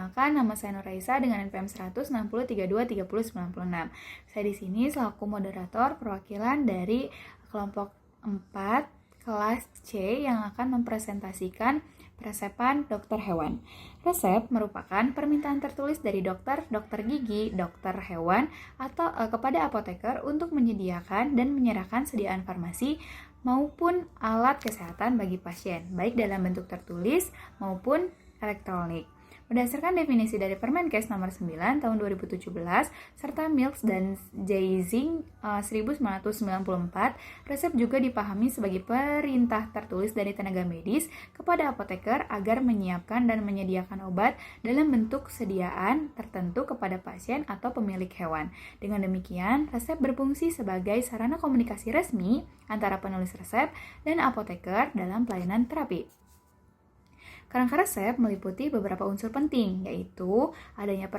Perkenalkan, nama saya Nur Raisa dengan NPM 160323096. Saya di sini selaku moderator perwakilan dari kelompok 4 kelas C yang akan mempresentasikan peresepan dokter hewan. Resep merupakan permintaan tertulis dari dokter gigi, dokter hewan, atau kepada apoteker untuk menyediakan dan menyerahkan sediaan farmasi maupun alat kesehatan bagi pasien, baik dalam bentuk tertulis maupun elektronik. Berdasarkan definisi dari Permenkes nomor 9 tahun 2017 serta Milks dan Jazing 1994, resep juga dipahami sebagai perintah tertulis dari tenaga medis kepada apoteker agar menyiapkan dan menyediakan obat dalam bentuk sediaan tertentu kepada pasien atau pemilik hewan. Dengan demikian, resep berfungsi sebagai sarana komunikasi resmi antara penulis resep dan apoteker dalam pelayanan terapi. Kerangka resep meliputi beberapa unsur penting, yaitu adanya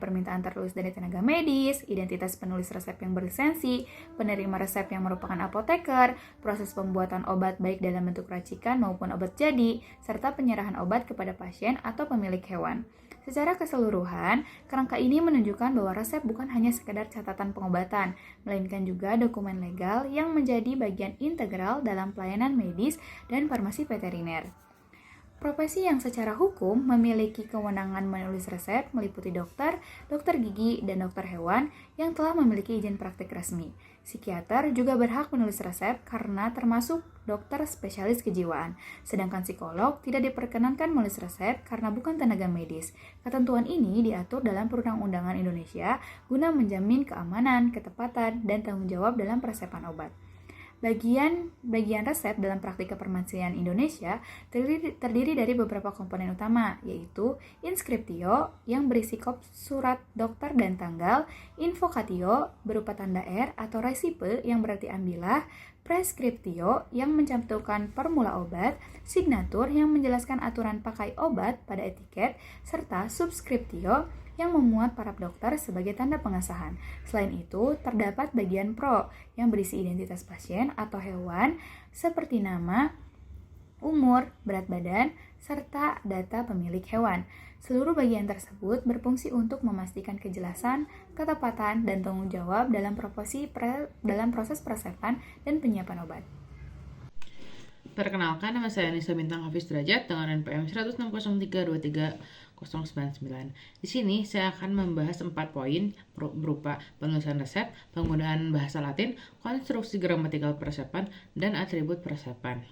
permintaan tertulis dari tenaga medis, identitas penulis resep yang berlisensi, penerima resep yang merupakan apoteker, proses pembuatan obat baik dalam bentuk racikan maupun obat jadi, serta penyerahan obat kepada pasien atau pemilik hewan. Secara keseluruhan, kerangka ini menunjukkan bahwa resep bukan hanya sekedar catatan pengobatan, melainkan juga dokumen legal yang menjadi bagian integral dalam pelayanan medis dan farmasi veteriner. Profesi yang secara hukum memiliki kewenangan menulis resep meliputi dokter gigi, dan dokter hewan yang telah memiliki izin praktik resmi. Psikiater juga berhak menulis resep karena termasuk dokter spesialis kejiwaan, sedangkan psikolog tidak diperkenankan menulis resep karena bukan tenaga medis. Ketentuan ini diatur dalam Perundang-undangan Indonesia guna menjamin keamanan, ketepatan, dan tanggung jawab dalam peresepan obat. Bagian resep dalam praktik kefarmasian Indonesia terdiri dari beberapa komponen utama, yaitu inskriptio yang berisi surat dokter dan tanggal, invocatio berupa tanda R atau resipe yang berarti ambillah, preskriptio yang mencantumkan formula obat, signatur yang menjelaskan aturan pakai obat pada etiket, serta subskriptio yang memuat para dokter sebagai tanda pengesahan. Selain itu, terdapat bagian pro yang berisi identitas pasien atau hewan seperti nama, umur, berat badan, serta data pemilik hewan. Seluruh bagian tersebut berfungsi untuk memastikan kejelasan, ketepatan, dan tanggung jawab dalam proses peresepan dan penyiapan obat. Perkenalkan, nama saya Anissa Bintang Hafiz Derajat dengan NPM 160323099. Di sini saya akan membahas 4 poin berupa penulisan resep, penggunaan bahasa Latin, konstruksi gramatikal peresepan, dan atribut peresepan.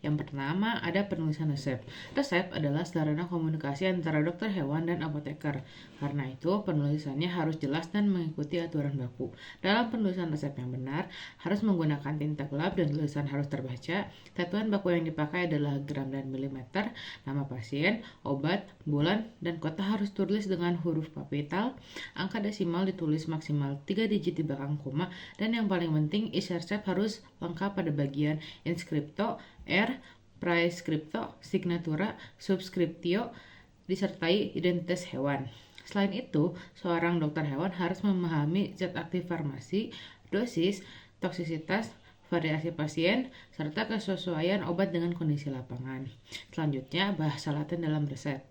Yang pertama ada penulisan resep. Resep adalah sarana komunikasi antara dokter hewan dan apoteker. Karena itu, penulisannya harus jelas dan mengikuti aturan baku. Dalam penulisan resep yang benar, harus menggunakan tinta gelap dan tulisan harus terbaca. Satuan baku yang dipakai adalah gram dan milimeter. Nama pasien, obat, bulan, dan kota harus tulis dengan huruf kapital. Angka desimal ditulis maksimal 3 digit di belakang koma. Dan yang paling penting, isi resep harus lengkap pada bagian inskripto, R, praeskripto, signatura, subskriptio, disertai identitas hewan. Selain itu, seorang dokter hewan harus memahami zat aktif farmasi, dosis, toksisitas, variasi pasien, serta kesesuaian obat dengan kondisi lapangan. Selanjutnya, bahasa Latin dalam resep.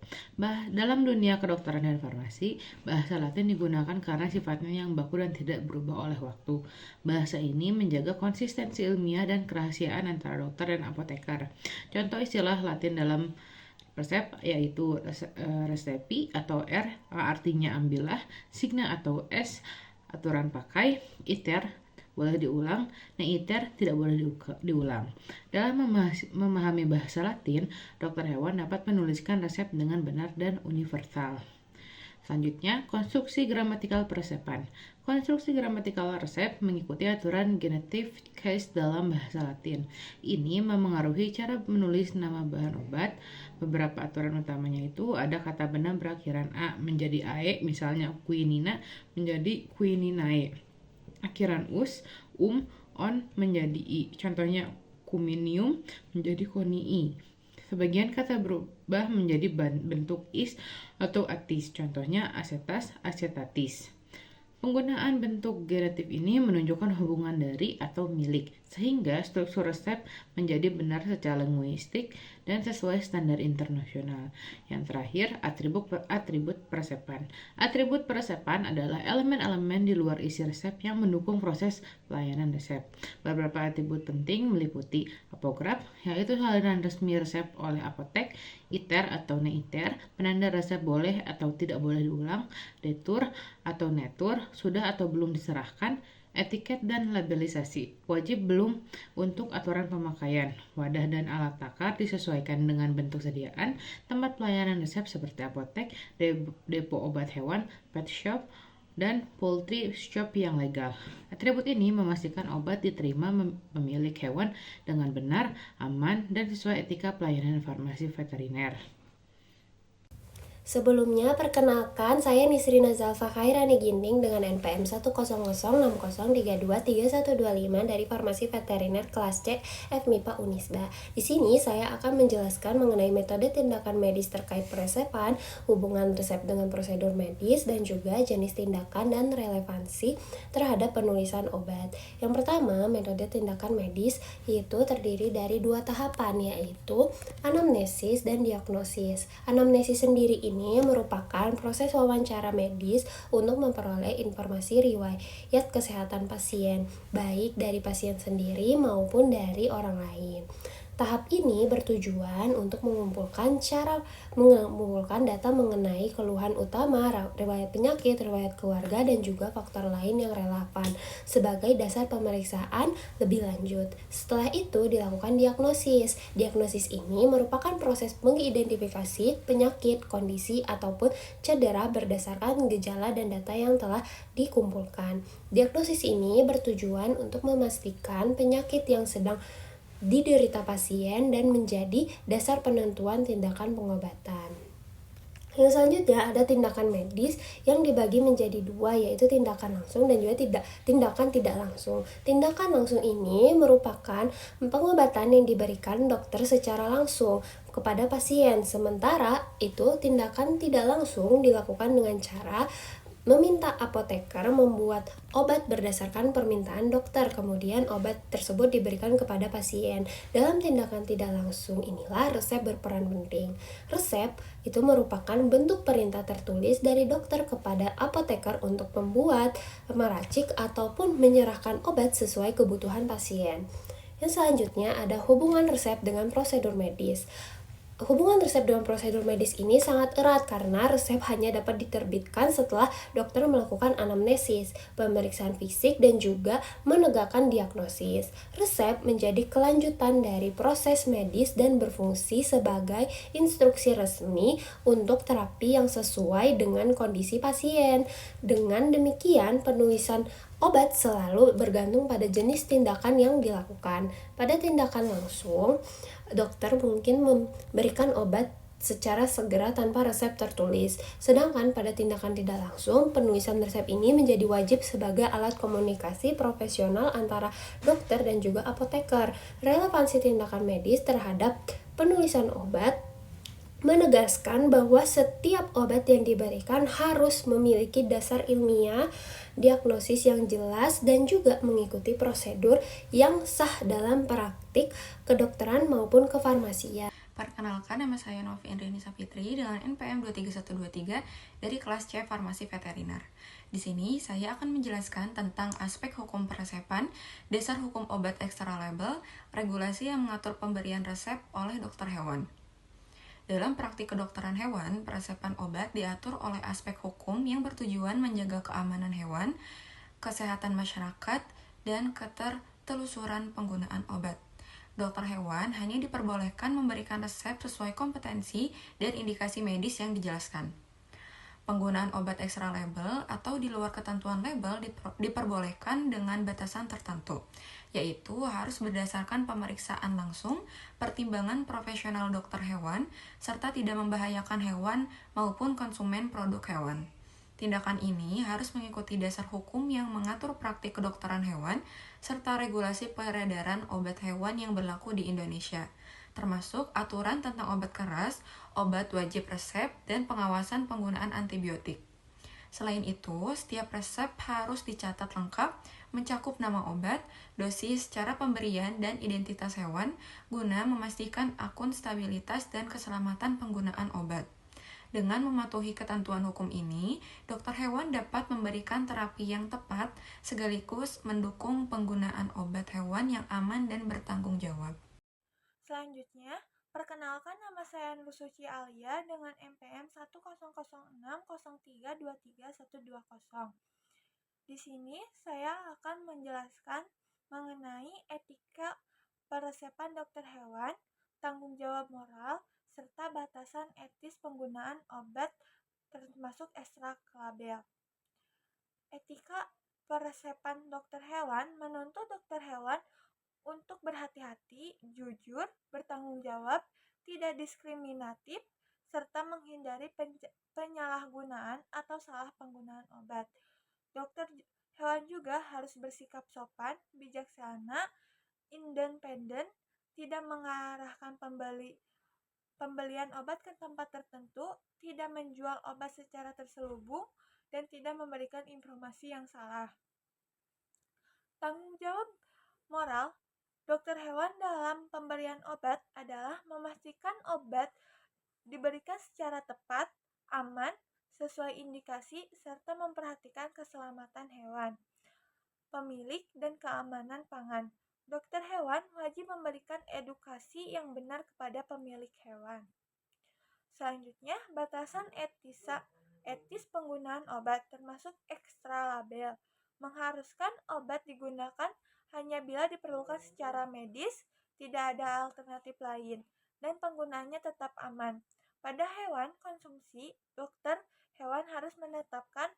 Dalam dunia kedokteran dan farmasi, bahasa Latin digunakan karena sifatnya yang baku dan tidak berubah oleh waktu. Bahasa ini menjaga konsistensi ilmiah dan kerahasiaan antara dokter dan apoteker. Contoh istilah Latin dalam resep yaitu resepi atau R artinya ambillah, signa atau S aturan pakai, iter boleh diulang, neiter tidak boleh diulang. Dalam memahami bahasa Latin, dokter hewan dapat menuliskan resep dengan benar dan universal. Selanjutnya, konstruksi gramatikal peresepan. Konstruksi gramatikal resep mengikuti aturan genitive case dalam bahasa Latin. Ini memengaruhi cara menulis nama bahan obat. Beberapa aturan utamanya itu ada kata benam berakhiran A menjadi AE, misalnya quinina menjadi quininae. Akhiran us, on menjadi i. Contohnya kuminium menjadi konii. Sebagian kata berubah menjadi bentuk is atau atis. Contohnya asetas, asetatis. Penggunaan bentuk genitif ini menunjukkan hubungan dari atau milik, sehingga struktur resep menjadi benar secara linguistik dan sesuai standar internasional. Yang terakhir, atribut peresepan. Atribut peresepan adalah elemen-elemen di luar isi resep yang mendukung proses pelayanan resep. Beberapa atribut penting meliputi apograf, yaitu salinan resmi resep oleh apotek, iter atau neiter, penanda resep boleh atau tidak boleh diulang, detur atau netur, sudah atau belum diserahkan, etiket dan labelisasi, wajib belum untuk aturan pemakaian, wadah dan alat takar disesuaikan dengan bentuk sediaan, tempat pelayanan resep seperti apotek, depo obat hewan, pet shop, dan poultry shop yang legal. Atribut ini memastikan obat diterima pemilik hewan dengan benar, aman, dan sesuai etika pelayanan farmasi veteriner. Sebelumnya, perkenalkan saya Nisrina Zalfa Khairani Ginting dengan NPM 10060323125 dari Farmasi Veteriner kelas C FMIPA Unisba. Di sini saya akan menjelaskan mengenai metode tindakan medis terkait peresepan, hubungan resep dengan prosedur medis, dan juga jenis tindakan dan relevansi terhadap penulisan obat. Yang pertama, metode tindakan medis itu terdiri dari dua tahapan, yaitu anamnesis dan diagnosis. Anamnesis sendiri ini merupakan proses wawancara medis untuk memperoleh informasi riwayat kesehatan pasien, baik dari pasien sendiri maupun dari orang lain. Tahap ini bertujuan untuk mengumpulkan data mengenai keluhan utama, riwayat penyakit, riwayat keluarga, dan juga faktor lain yang relevan sebagai dasar pemeriksaan lebih lanjut. Setelah itu dilakukan diagnosis. Diagnosis ini merupakan proses mengidentifikasi penyakit, kondisi, ataupun cedera berdasarkan gejala dan data yang telah dikumpulkan. Diagnosis ini bertujuan untuk memastikan penyakit yang sedang diderita pasien dan menjadi dasar penentuan tindakan pengobatan. Yang selanjutnya ada tindakan medis yang dibagi menjadi dua, yaitu tindakan langsung dan juga tindakan tidak langsung. Tindakan langsung ini merupakan pengobatan yang diberikan dokter secara langsung kepada pasien, sementara itu tindakan tidak langsung dilakukan dengan cara meminta apoteker membuat obat berdasarkan permintaan dokter, kemudian obat tersebut diberikan kepada pasien. Dalam tindakan tidak langsung inilah resep berperan penting. Resep itu merupakan bentuk perintah tertulis dari dokter kepada apoteker untuk membuat, meracik, ataupun menyerahkan obat sesuai kebutuhan pasien. Yang selanjutnya ada hubungan resep dengan prosedur medis. Hubungan resep dengan prosedur medis ini sangat erat karena resep hanya dapat diterbitkan setelah dokter melakukan anamnesis, pemeriksaan fisik, dan juga menegakkan diagnosis. Resep menjadi kelanjutan dari proses medis dan berfungsi sebagai instruksi resmi untuk terapi yang sesuai dengan kondisi pasien. Dengan demikian, penulisan obat selalu bergantung pada jenis tindakan yang dilakukan. Pada tindakan langsung, dokter mungkin memberikan obat secara segera tanpa resep tertulis. Sedangkan pada tindakan tidak langsung, penulisan resep ini menjadi wajib sebagai alat komunikasi profesional antara dokter dan juga apoteker. Relevansi tindakan medis terhadap penulisan obat menegaskan bahwa setiap obat yang diberikan harus memiliki dasar ilmiah, diagnosis yang jelas, dan juga mengikuti prosedur yang sah dalam praktik kedokteran maupun kefarmasian. Perkenalkan, nama saya Novi Indriani Sapitri dengan NPM 23123 dari kelas C Farmasi Veteriner. Di sini saya akan menjelaskan tentang aspek hukum peresepan, dasar hukum obat ekstra label, regulasi yang mengatur pemberian resep oleh dokter hewan. Dalam praktik kedokteran hewan, peresepan obat diatur oleh aspek hukum yang bertujuan menjaga keamanan hewan, kesehatan masyarakat, dan ketertelusuran penggunaan obat. Dokter hewan hanya diperbolehkan memberikan resep sesuai kompetensi dan indikasi medis yang dijelaskan. Penggunaan obat ekstra label atau di luar ketentuan label diperbolehkan dengan batasan tertentu, yaitu harus berdasarkan pemeriksaan langsung, pertimbangan profesional dokter hewan, serta tidak membahayakan hewan maupun konsumen produk hewan. Tindakan ini harus mengikuti dasar hukum yang mengatur praktik kedokteran hewan, serta regulasi peredaran obat hewan yang berlaku di Indonesia, termasuk aturan tentang obat keras, obat wajib resep, dan pengawasan penggunaan antibiotik. Selain itu, setiap resep harus dicatat lengkap, mencakup nama obat, dosis, cara pemberian, dan identitas hewan guna memastikan akun stabilitas dan keselamatan penggunaan obat. Dengan mematuhi ketentuan hukum ini, dokter hewan dapat memberikan terapi yang tepat sekaligus mendukung penggunaan obat hewan yang aman dan bertanggung jawab. Selanjutnya, perkenalkan nama saya Nur Suci Alia dengan NPM 10060323120. Di sini saya akan menjelaskan mengenai etika peresepan dokter hewan, tanggung jawab moral, serta batasan etis penggunaan obat termasuk ekstrak label. Etika peresepan dokter hewan menuntut dokter hewan untuk berhati-hati, jujur, bertanggung jawab, tidak diskriminatif, serta menghindari penyalahgunaan atau salah penggunaan obat. Dokter hewan juga harus bersikap sopan, bijaksana, independen, tidak mengarahkan pembelian obat ke tempat tertentu, tidak menjual obat secara terselubung, dan tidak memberikan informasi yang salah. Tanggung jawab moral dokter hewan dalam pemberian obat adalah memastikan obat diberikan secara tepat, aman, sesuai indikasi, serta memperhatikan keselamatan hewan, pemilik, dan keamanan pangan. Dokter hewan wajib memberikan edukasi yang benar kepada pemilik hewan. Selanjutnya, batasan etis penggunaan obat termasuk ekstra label mengharuskan obat digunakan hanya bila diperlukan secara medis, tidak ada alternatif lain, dan penggunaannya tetap aman. Pada hewan konsumsi, dokter hewan harus menetapkan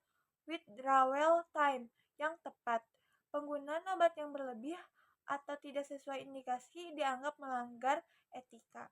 withdrawal time yang tepat. Penggunaan obat yang berlebih atau tidak sesuai indikasi dianggap melanggar etika.